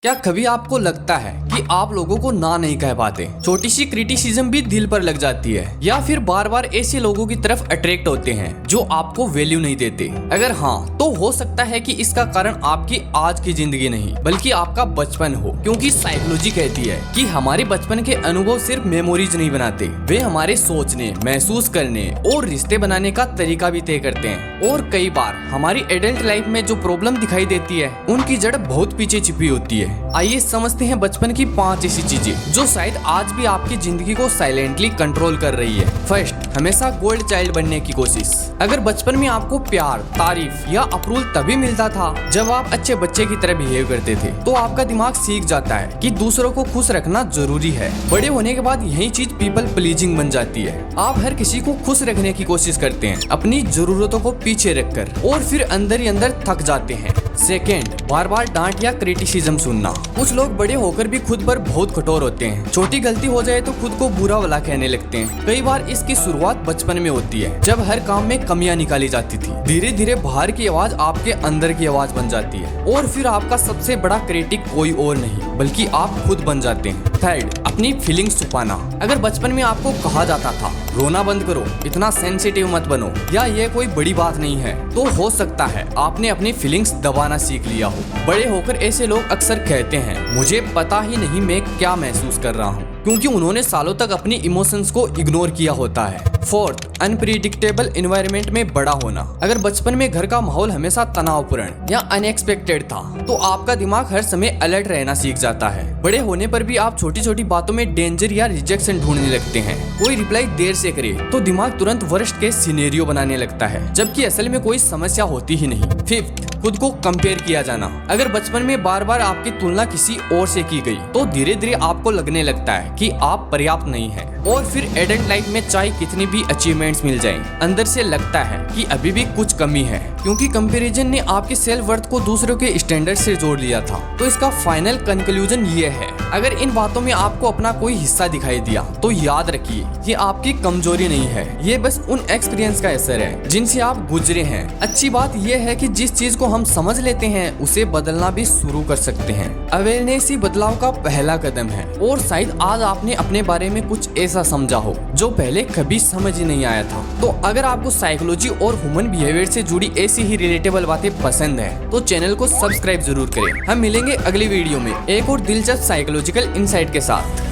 क्या कभी आपको लगता है कि आप लोगों को ना नहीं कह पाते? छोटी सी क्रिटिसिज्म भी दिल पर लग जाती है, या फिर बार बार ऐसे लोगों की तरफ अट्रैक्ट होते हैं जो आपको वैल्यू नहीं देते? अगर हाँ, तो हो सकता है कि इसका कारण आपकी आज की जिंदगी नहीं बल्कि आपका बचपन हो, क्योंकि साइकोलॉजी कहती है कि हमारे बचपन के अनुभव सिर्फ मेमोरीज नहीं बनाते, वे हमारे सोचने, महसूस करने और रिश्ते बनाने का तरीका भी तय करते हैं। और कई बार हमारी एडल्ट लाइफ में जो प्रॉब्लम दिखाई देती है उनकी जड़ बहुत पीछे छिपी होती है। आइए समझते हैं बचपन की 5 ऐसी चीजें जो शायद आज भी आपकी जिंदगी को साइलेंटली कंट्रोल कर रही है। फर्स्ट, हमेशा गोल्ड चाइल्ड बनने की कोशिश। अगर बचपन में आपको प्यार, तारीफ या अप्रूवल तभी मिलता था जब आप अच्छे बच्चे की तरह बिहेव करते थे, तो आपका दिमाग सीख जाता है कि दूसरों को खुश रखना जरूरी है। बड़े होने के बाद यही चीज पीपल प्लीजिंग बन जाती है। आप हर किसी को खुश रखने की कोशिश करते हैं, अपनी जरूरतों को पीछे रखकर, और फिर अंदर ही अंदर थक जाते हैं। सेकेंड, बार बार डांट या क्रिटिसिज्म सुनना। कुछ लोग बड़े होकर भी खुद पर बहुत कठोर होते हैं। छोटी गलती हो जाए तो खुद को बुरा भला कहने लगते हैं। कई बार इसकी शुरुआत बचपन में होती है, जब हर काम में कमियां निकाली जाती थी। धीरे धीरे बाहर की आवाज आपके अंदर की आवाज बन जाती है, और फिर आपका सबसे बड़ा क्रिटिक कोई और नहीं बल्कि आप खुद बन जाते हैं। थर्ड, अपनी फीलिंग्स छुपाना। अगर बचपन में आपको कहा जाता था रोना बंद करो, इतना सेंसिटिव मत बनो, या ये कोई बड़ी बात नहीं है, तो हो सकता है आपने अपनी फीलिंग्स दबाना सीख लिया हो। बड़े होकर ऐसे लोग अक्सर कहते हैं, मुझे पता ही नहीं मैं क्या महसूस कर रहा हूँ, क्योंकि उन्होंने सालों तक अपनी इमोशंस को इग्नोर किया होता है। फोर्थ, अनप्रिडिक्टेबल एनवायरनमेंट में बड़ा होना। अगर बचपन में घर का माहौल हमेशा तनावपूर्ण या अनएक्सपेक्टेड था, तो आपका दिमाग हर समय अलर्ट रहना सीख जाता है। बड़े होने पर भी आप छोटी छोटी बातों में डेंजर या रिजेक्शन ढूंढने लगते हैं। कोई रिप्लाई देर से करे तो दिमाग तुरंत वर्स्ट के सिनेरियो बनाने लगता है, जबकि असल में कोई समस्या होती ही नहीं। फिफ्थ, खुद को कंपेयर किया जाना। अगर बचपन में बार बार आपकी तुलना किसी और से की गई, तो धीरे धीरे आपको लगने लगता है कि आप पर्याप्त नहीं हैं। और फिर एडल्ट लाइफ में चाहे कितनी भी अचीवमेंट्स मिल जाएं, अंदर से लगता है कि अभी भी कुछ कमी है, क्योंकि कंपैरिजन ने आपके सेल्फ वर्थ को दूसरों के स्टैंडर्ड से जोड़ लिया था। तो इसका फाइनल कंक्लूजन ये है, अगर इन बातों में आपको अपना कोई हिस्सा दिखाई दिया तो याद रखिए, ये आपकी कमजोरी नहीं है, ये बस उन एक्सपीरियंस का असर है जिनसे आप गुजरे हैं। अच्छी बात यह है कि जिस चीज को हम समझ लेते हैं उसे बदलना भी शुरू कर सकते हैं। अवेयरनेस ही बदलाव का पहला कदम है, और शायद आज आपने अपने बारे में कुछ ऐसा समझा हो जो पहले कभी समझ ही नहीं आया था। तो अगर आपको साइकोलॉजी और ह्यूमन बिहेवियर से जुड़ी ऐसी ही रिलेटेबल बातें पसंद है तो चैनल को सब्सक्राइब जरूर करें। हम मिलेंगे अगली वीडियो में एक और दिलचस्प साइकोलॉजिकल इनसाइट के साथ।